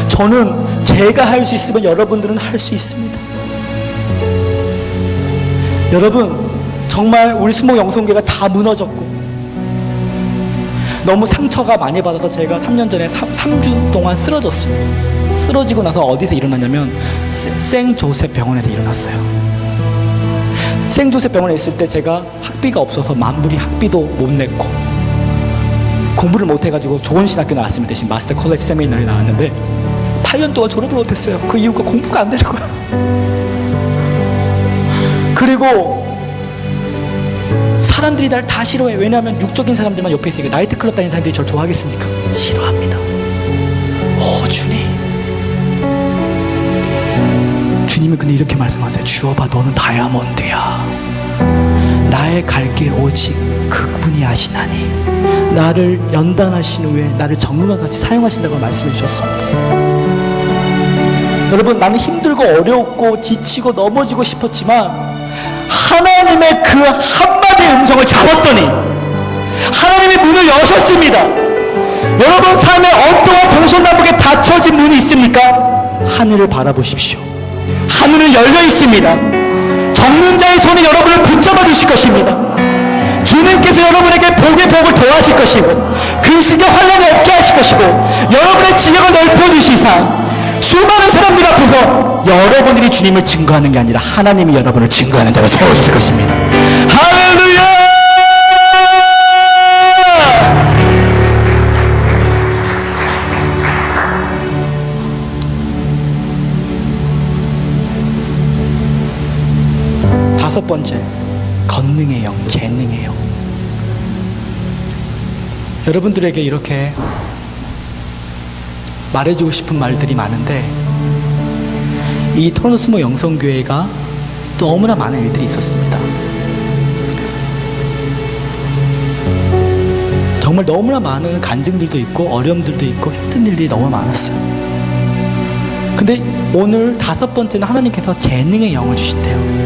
저는 제가 할 수 있으면 여러분들은 할 수 있습니다. 여러분, 정말 우리 순복 영성교회가 다 무너졌고 너무 상처가 많이 받아서 제가 3년 전에 3주 동안 쓰러졌어요. 쓰러지고 나서 어디서 일어났냐면 생조셉 병원에서 일어났어요. 생조셉 병원에 있을 때 제가 학비가 없어서 만불이 학비도 못 냈고 공부를 못해가지고 좋은 신학교 나왔으면 대신 마스터 컬리지 세미나리 나왔는데 8년 동안 졸업을 못했어요. 그 이유가 공부가 안 되는 거야. 그리고 사람들이 날 다 싫어해. 왜냐하면 육적인 사람들만 옆에 있으니까. 나이트클럽 다니는 사람들이 저를 좋아하겠습니까? 싫어합니다. 주님, 주님은 근데 이렇게 말씀하세요. 주여봐, 너는 다이아몬드야. 나의 갈 길 오직 그분이 아시나니 나를 연단하신 후에 나를 정금과 같이 사용하신다고 말씀해 주셨습니다. 여러분, 나는 힘들고 어렵고 지치고 넘어지고 싶었지만 하나님의 그 한마디의 음성을 잡았더니 하나님의 문을 여셨습니다. 여러분 삶에 어떠한 동서남북에 닫혀진 문이 있습니까? 하늘을 바라보십시오. 하늘은 열려 있습니다. 적는 자의 손이 여러분을 붙잡아 주실 것입니다. 주님께서 여러분에게 복의 복을 더하실 것이고 근심과 환난이 없게 하실 것이고 여러분의 지경을 넓혀 주시사 수많은 사람들 앞에서 여러분들이 주님을 증거하는 게 아니라 하나님이 여러분을 증거하는 자를 세워주실 것입니다. 할렐루야! 다섯 번째, 권능의 영, 재능의 영. 여러분들에게 이렇게 말해주고 싶은 말들이 많은데 이 토론토스모 영성교회가 너무나 많은 일들이 있었습니다. 정말 너무나 많은 간증들도 있고 어려움들도 있고 힘든 일들이 너무 많았어요. 근데 오늘 다섯 번째는 하나님께서 재능의 영을 주신대요.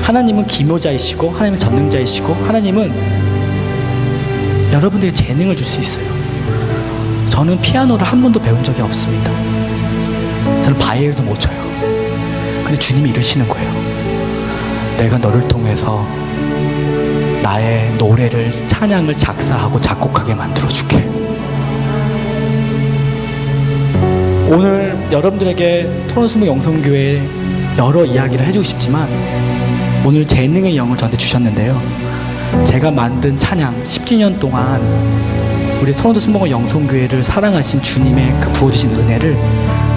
하나님은 기묘자이시고 하나님은 전능자이시고 하나님은 여러분들에게 재능을 줄 수 있어요. 저는 피아노를 한 번도 배운 적이 없습니다. 저는 바이올린도 못 쳐요. 근데 주님이 이러시는 거예요. 내가 너를 통해서 나의 노래를, 찬양을 작사하고 작곡하게 만들어줄게. 오늘 여러분들에게 토론토스모 영성교회 여러 이야기를 해주고 싶지만 오늘 재능의 영을 저한테 주셨는데요. 제가 만든 찬양 10주년 동안 우리 토론토스모 영성교회를 사랑하신 주님의 그 부어주신 은혜를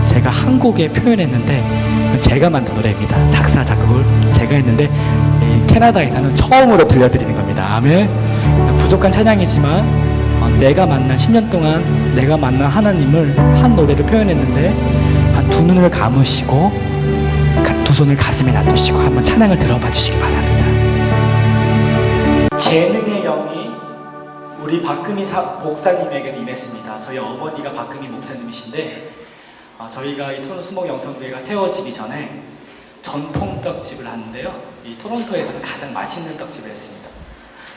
제가 한 곡에 표현했는데 제가 만든 노래입니다. 작사 작곡을 제가 했는데 캐나다에서는 처음으로 들려드리는 겁니다. 아멘. 그래서 부족한 찬양이지만 내가 만난 10년 동안 내가 만난 하나님을 한 노래를 표현했는데 한 두 눈을 감으시고 두 손을 가슴에 놔두시고 한번 찬양을 들어봐 주시기 바랍니다. 재능의 영이 우리 박금희 목사님에게도 임했습니다. 저희 어머니가 박금희 목사님이신데 저희가 이 토론토스모 영성교회가 세워지기 전에 전통 떡집을 하는데요. 이 토론토에서는 가장 맛있는 떡집을 했습니다.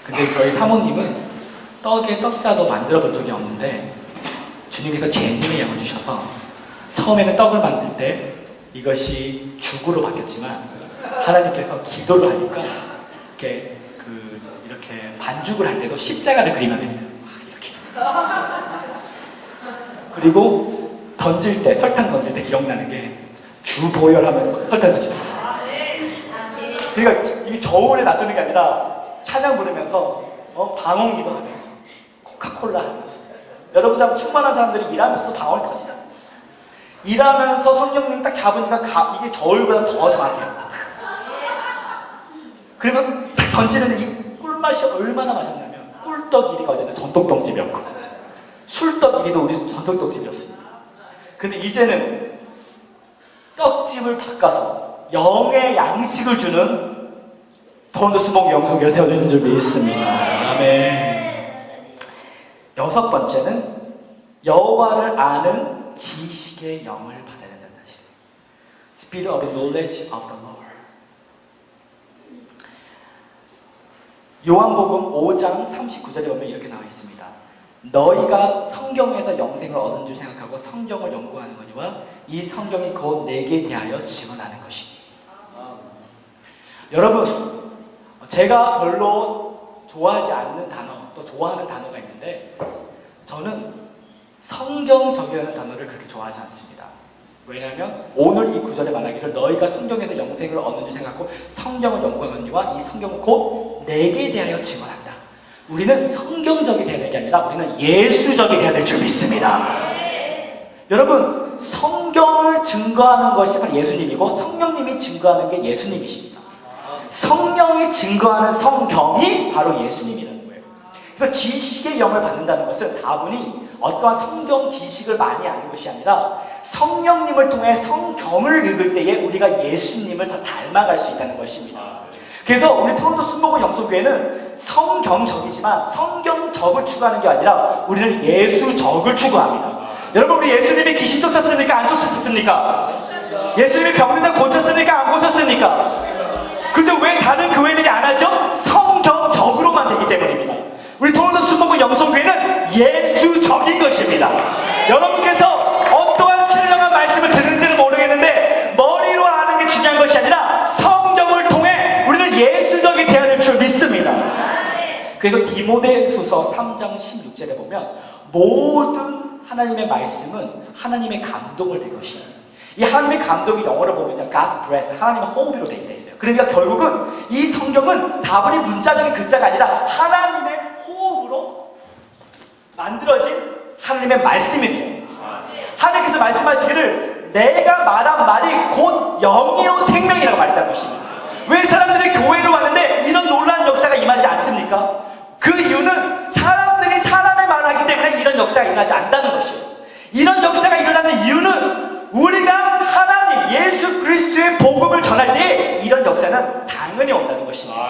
근데 저희 사모님은 떡에 떡자도 만들어 본 적이 없는데 주님께서 재능의 영을 주셔서 처음에는 떡을 만들 때 이것이 죽으로 바뀌었지만 하나님께서 기도를 하니까 이렇게 반죽을 할 때도 십자가를 그리면 돼요. 이렇게. 그리고 던질 때, 설탕 던질 때 기억나는 게 주보혈하면서 설탕 던질 때. 그러니까 이 저울에 놔두는 게 아니라 찬양 부르면서 방언기도 하면서 코카콜라 하면서 여러분들 충만한 사람들이 일하면서 방언이 터지잖아요. 일하면서 성령님 딱 잡으니까 이게 저울보다 더 정확해요. 그러면 딱 던지는데 이 꿀맛이 얼마나 맛있냐면 꿀떡 1위가 어제는 전통떡집이었고 술떡 1위도 우리 전통떡집이었습니다. 근데 이제는 떡집을 바꿔서 영의 양식을 주는 토론토스모 영성교회를 세워주는 줄 믿습니다. 아멘. 여섯 번째는 여호와를 아는 지식의 영을 받아야 된다는 것입니다. Spirit of the knowledge of the Lord. 요한복음 5장 39절에 보면 이렇게 나와 있습니다. 너희가 성경에서 영생을 얻은 줄 생각하고 성경을 연구하는 거니와 이 성경이 곧 내게 대하여 증언하는 것이니. 여러분, 제가 별로 좋아하지 않는 단어, 또 좋아하는 단어가 있는데 저는 성경적이라는 단어를 그렇게 좋아하지 않습니다. 왜냐하면 오늘 이 구절에 말하기를 너희가 성경에서 영생을 얻는 줄 생각하고 성경을 연구하거니와 이 성경은 곧 내게 대하여 증언한다. 우리는 성경적이 되어야 될 게 아니라 우리는 예수적이 되어야 될 줄 믿습니다. 여러분, 성경을 증거하는 것이 바로 예수님이고 성령님이 증거하는 게 예수님이십니다. 성령이 증거하는 성경이 바로 예수님이라는 거예요. 그래서 지식의 영을 받는다는 것은 다분히 어떠한 성경 지식을 많이 아는 것이 아니라 성령님을 통해 성경을 읽을 때에 우리가 예수님을 더 닮아갈 수 있다는 것입니다. 그래서 우리 토론토스모 영성교회는 성경적이지만 성경적을 추구하는 게 아니라 우리는 예수적을 추구합니다. 여러분, 우리 예수님이 귀신 쫓았습니까? 안 쫓았습니까? 예수님이 병든 자 고쳤습니까? 안 고쳤습니까? 예수적인 것입니다. 여러분께서 어떠한 신령한 말씀을 듣는지는 모르겠는데 머리로 아는 게 중요한 것이 아니라 성경을 통해 우리는 예수적이 되어야 될 줄 믿습니다. 그래서 디모데후서 3장 16절에 보면 모든 하나님의 말씀은 하나님의 감동을 된 것이에요. 이 하나님의 감동이 영어로 보면 God's breath, 하나님의 호흡으로 되어 있어요. 그러니까 결국은 이 성경은 다분히 문자적인 글자가 아니라 하나님의 호흡으로 만들어진 하나님의 말씀이 돼요. 하나님께서 말씀하시기를 내가 말한 말이 곧 영이요 생명이라고 말했다는 것입니다. 왜 사람들이 교회로 왔는데 이런 놀라운 역사가 임하지 않습니까? 그 이유는 사람들이 사람의 말을 하기 때문에 이런 역사가 일어나지 않는다는 것이에요. 이런 역사가 일어나는 이유는 우리가 하나님 예수 그리스도의 복음을 전할 때 이런 역사는 당연히 온다는 것입니다.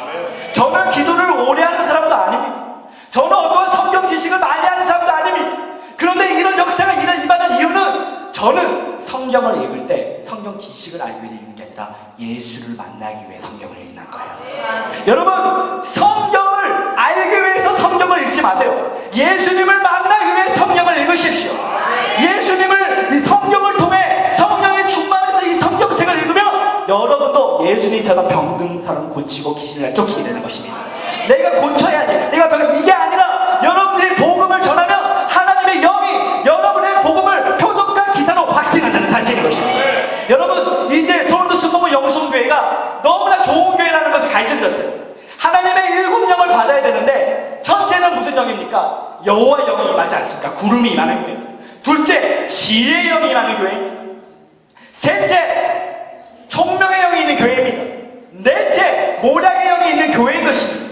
저는 기도를 오래 하는 사람도 아닙니다. 저는 어떠한 성경 지식을 많이 하는 사람도 아닙니다. 그런데 이런 역사가 임하는 이유는 저는 성경을 읽을 때 성경 지식을 알기 위해 읽는 게 아니라 예수를 만나기 위해 성경을 읽는 거예요. 여러분, 성경을 알기 위해서 성경을 읽지 마세요. 예수님을 만나기 위해 성경을 읽으십시오. 예수님을 이 성경을 통해 성령의 충만해서 이 성경책을 읽으면 여러분도 예수님처럼 병든 사람 고치고 귀신을 쫓기게 되는 것입니다. 내가 고쳐야지, 내가 이게 아니라 여러분들이 복음을 전하면 하나님의 영이 여러분의 복음을 표적과 기사로 확증한다는 사실인 것입니다. 여러분, 이제 토론토 수목원 영성교회가 너무나 좋은 교회라는 것을 가르쳐드렸어요. 하나님의 7영을 받아야 되는데 첫째는 무슨 영입니까? 여호와 영이 임하지 않습니까? 구름이 임하는 교회. 둘째, 지혜의 영이 임하는 교회입니다. 셋째, 총명의 영이 있는 교회입니다. 넷째, 모략의 영이 있는 교회인 것입니다.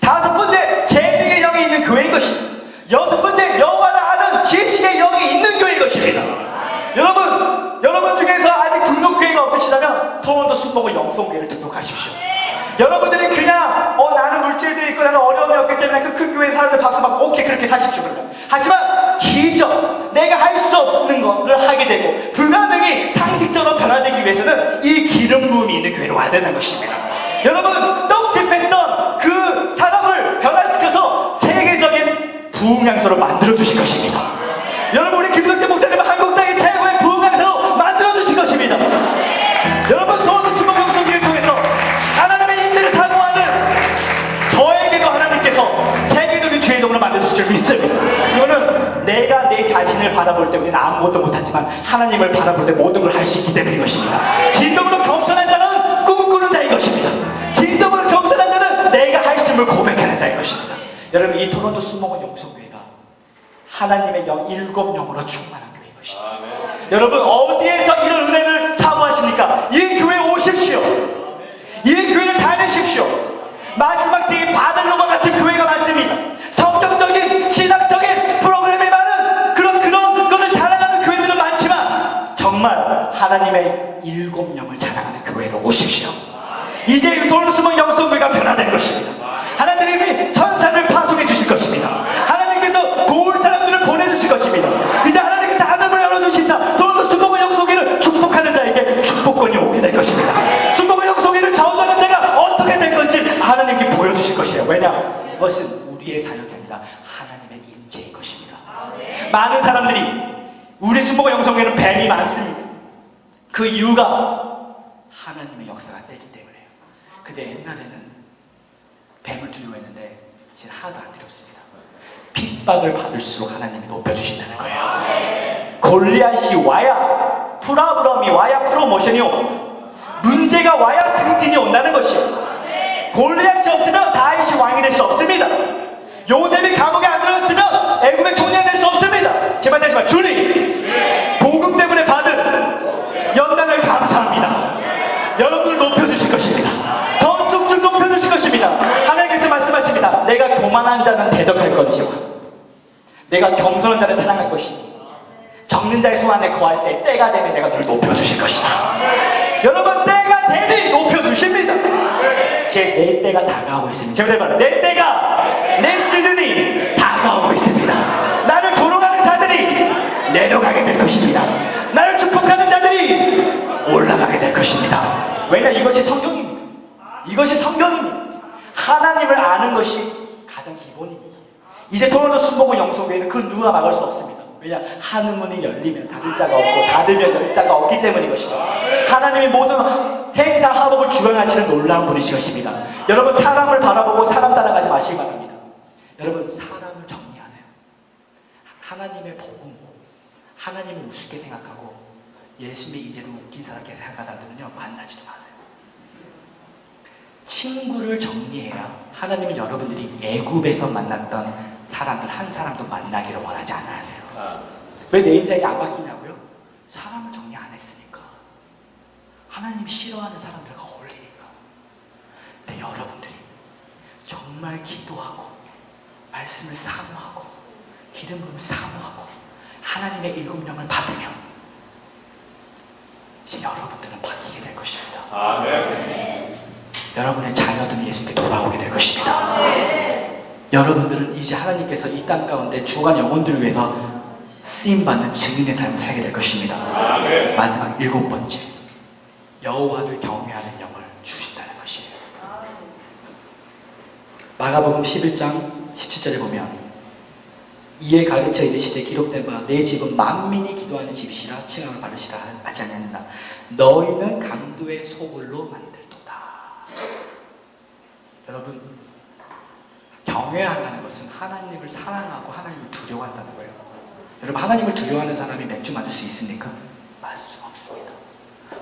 다섯 번째, 재능의 영이 있는 교회인 것입니다. 여섯 번째, 여호와를 아는 지식의 영이 있는 교회인 것입니다. 여러분 중에서 아직 등록교회가 없으시다면 토론토 수목원 영성교회를 등록하십시오. 여러분들이 그냥 나는 물질도 있고 나는 어려움이 없기 때문에 그 큰 교회 사람들 박수 받고 오케이 그렇게 사십시오. 그러면 하지만 기적, 내가 할 수 없는 것을 하게 되고 불가능이 상식적으로 변화되기 위해서는 이 기름 부음이 있는 교회로 와야 되는 것입니다. 여러분, 떡집했던 그 사람을 변화시켜서 세계적인 부흥양서로 만들어주실 것입니다. 여러분, 우리 김덕재 목사님은 한국 땅의 최고의 부흥양서로 만들어주실 것입니다. 여러분, 토론토 수목 영성교회를 통해서 하나님의 임재를 사모하는 저에게도 하나님께서 세계적인 주의동으로 만들어주실 줄 믿습니다. 이거는 내가 내 자신을 바라볼 때 우리는 아무것도 못하지만 하나님을 바라볼 때 모든 걸 할 수 있기 때문인 것입니다. 진정으로 겸손한 자는 꿈꾸는 자인 것입니다. 진정으로 겸손한 자는 내가 할 수 있음을 고백하는 자인 것입니다. 여러분, 이 토론토 수목원 영성교회가 하나님의 7영으로 충만한 교회인 것입니다. 여러분, 어디에서 이런 은혜를 사모하십니까? 이 교회에 오십시오. 이 교회를 다니십시오. 마지막 때에 바벨론과 같은 교회가 많습니다. 성경적인 신학적인 프로그램이 많은 그런 것을 자랑하는 교회들은 많지만 정말 하나님의 7영을 자랑하는 교회로 오십시오. 이제 토론토 수목원 영성교회가 변화된 것입니다. 하나님이 천사를 파송해 주실 것입니다. 하나님께서 도울 사람들을 보내주실 것입니다. 이제 하나님께서 하늘을 열어주시사 토론토 수목원 영성교회를 축복하는 자에게 축복권이 오게 될 것입니다. 수목원 영성교회를 저주하는 자가 어떻게 될 건지 하나님께 보여주실 것이에요. 왜냐? 이것은 우리의 사역이 아니라 하나님의 임재인 것입니다. 많은 사람들이 우리 수목원 영성교회는 뱀이 많습니다. 그 이유가 하나님의 역사가 세기 때문에요. 근데 옛날에는 뱀을 두려워했는데 이제 하나도 안 두렵습니다. 핍박을 받을수록 하나님이 높여주신다는 거예요. 골리앗이 와야 프라브럼이 와야 프로모션이 옵니다. 문제가 와야 승진이 온다는 것이에요. 골리앗이 없으면 다윗이 왕이 될 수 없습니다. 요셉이 감옥에 안 들어갔으면 애굽의 총리가 될 수 없습니다. 제발 다시 말 주님, 복음 때문에 받은 연단을 감사합니다. 여러분을 높여주실 것입니다. 더 쭉쭉 높여주실 것입니다. 하나님께서 말씀하십니다. 내가 교만한 자는 대적할 것이와 내가 겸손한 자를 사랑할 것이니 적는 자의 손 안에 거할 때 때가 되면 내가 너를 높여주실 것이다. 여러분, 때가 되니 높여주십니다. 내 때가 다가오고 있습니다. 제발 말해, 내 때가 내 시즌이 다가오고 있습니다. 나를 조롱하는 자들이 내려가게 될 것입니다. 나를 축복하는 자들이 올라가게 될 것입니다. 왜냐? 이것이 성경입니다. 이것이 성경입니다. 하나님을 아는 것이 가장 기본입니다. 이제 토론토 순복음 영성교회는 그 누가 막을 수 없습니다. 왜냐? 하늘 문이 열리면 닫을 자가 없고 닫으면 열 자가 없기 때문인 것이죠. 하나님이 모든 행사 화복을 주관하시는 놀라운 분이신 것입니다. 여러분 사람을 바라보고 사람 따라가지 마시기 바랍니다. 여러분 사람을 정리하세요. 하나님의 복음, 하나님을 우습게 생각하고 예수님의 이대로 웃긴 사람께 생각하다면요 만나지도 마세요. 친구를 정리해야 하나님은 여러분들이 애굽에서 만났던 사람들 한 사람도 만나기를 원하지 않으세요. 왜 내 인생이 안 바뀌냐고요? 사람을 정리 안 했으니까. 하나님이 싫어하는 사람들과 어울리니까. 근데 여러분들이 정말 기도하고 말씀을 사모하고 기름 부음을 사모하고 하나님의 일곱령을 받으면 이제 여러분들은 바뀌게 될 것입니다. 아멘. 여러분의 자녀들은 예수님께 돌아오게 될 것입니다. 여러분들은 이제 하나님께서 이 땅 가운데 주간 영혼들을 위해서 쓰임받는 증인의 삶을 살게 될 것입니다. 아멘. 마지막 7번째, 여호와를 경외하는 영을 주신다는 것이에요. 마가복음 11장 17절에 보면 이에 가르쳐 이르시되 기록된 바 내 집은 만민이 기도하는 집이시라 칭함을 받으시라 하지 않느냐. 너희는 강도의 소굴로 만들도다. 여러분 경외한다는 것은 하나님을 사랑하고 하나님을 두려워한다는 거예요. 여러분 하나님을 두려워하는 사람이 맥주 마실 수 있습니까? 마실 수 없습니다.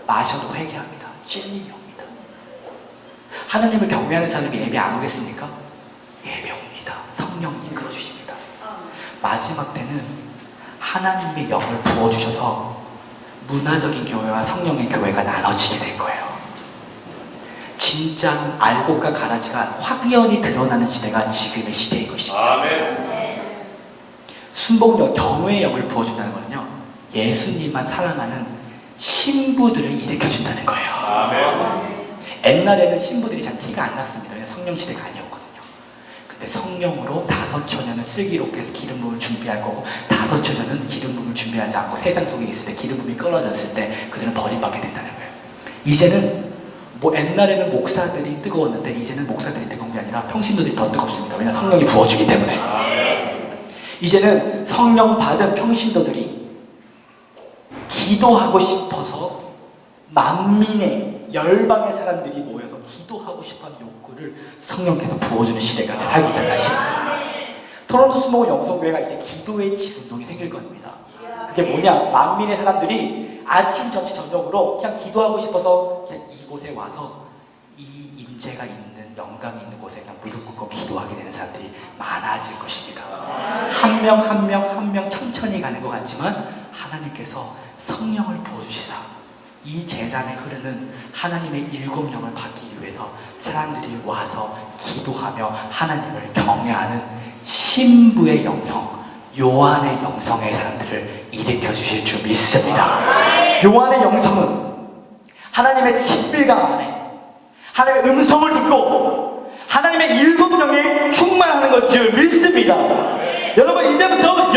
마셔도 회개합니다. 찔림이 옵니다. 하나님을 경외하는 사람이 예배 안 오겠습니까? 예배 옵니다. 성령 이끌어 주십니다. 마지막 때는 하나님의 영을 부어주셔서 문화적인 교회와 성령의 교회가 나눠지게 될 거예요. 진짜 알곡과 가라지가 확연히 드러나는 시대가 지금의 시대인 것입니다. 아멘. 순복음력 경외의 영을 부어준다는 거는요 예수님만 사랑하는 신부들을 일으켜준다는 거예요. 아멘. 옛날에는 신부들이 잘 티가 안 났습니다. 성령 시대가 아니었거든요. 근데 성령으로 5처녀는 슬기롭게 해서 기름 부음을 준비할 거고 5처녀는 기름 부음을 준비하지 않고 세상 속에 있을 때 기름 부음이 끊어졌을 때 그들은 버림받게 된다는 거예요. 이제는 옛날에는 목사들이 뜨거웠는데 이제는 목사들이 뜨거운 게 아니라 평신도들이 더 뜨겁습니다. 왜냐하면 성령이 부어주기 때문에. 이제는 성령 받은 평신도들이 기도하고 싶어서 만민의 열방의 사람들이 모여서 기도하고 싶어하는 욕구를 성령께서 부어주는 시대가 살고 있다는 것입니다. 토론토 순복음 영성교회가 이제 기도의 집운동이 생길 겁니다. 그게 뭐냐? 만민의 사람들이 아침, 점심, 저녁으로 그냥 기도하고 싶어서 그냥 이곳에 와서 이 임재가 있는 영광이 있는 곳에 그냥 무릎 꿇고 기도하게 되는 사람들이 많아질 것입니다. 한 명 한 명 한 명 천천히 가는 것 같지만 하나님께서 성령을 부어주시사 이 제단에 흐르는 하나님의 7영을 받기 위해서 사람들이 와서 기도하며 하나님을 경외하는 신부의 영성, 요한의 영성의 사람들을 일으켜 주실 줄 믿습니다. 요한의 영성은 하나님의 친밀감 안에 하나님의 음성을 듣고 하나님의 7영에 충만하는 것 줄 믿습니다. 여러분 이제부터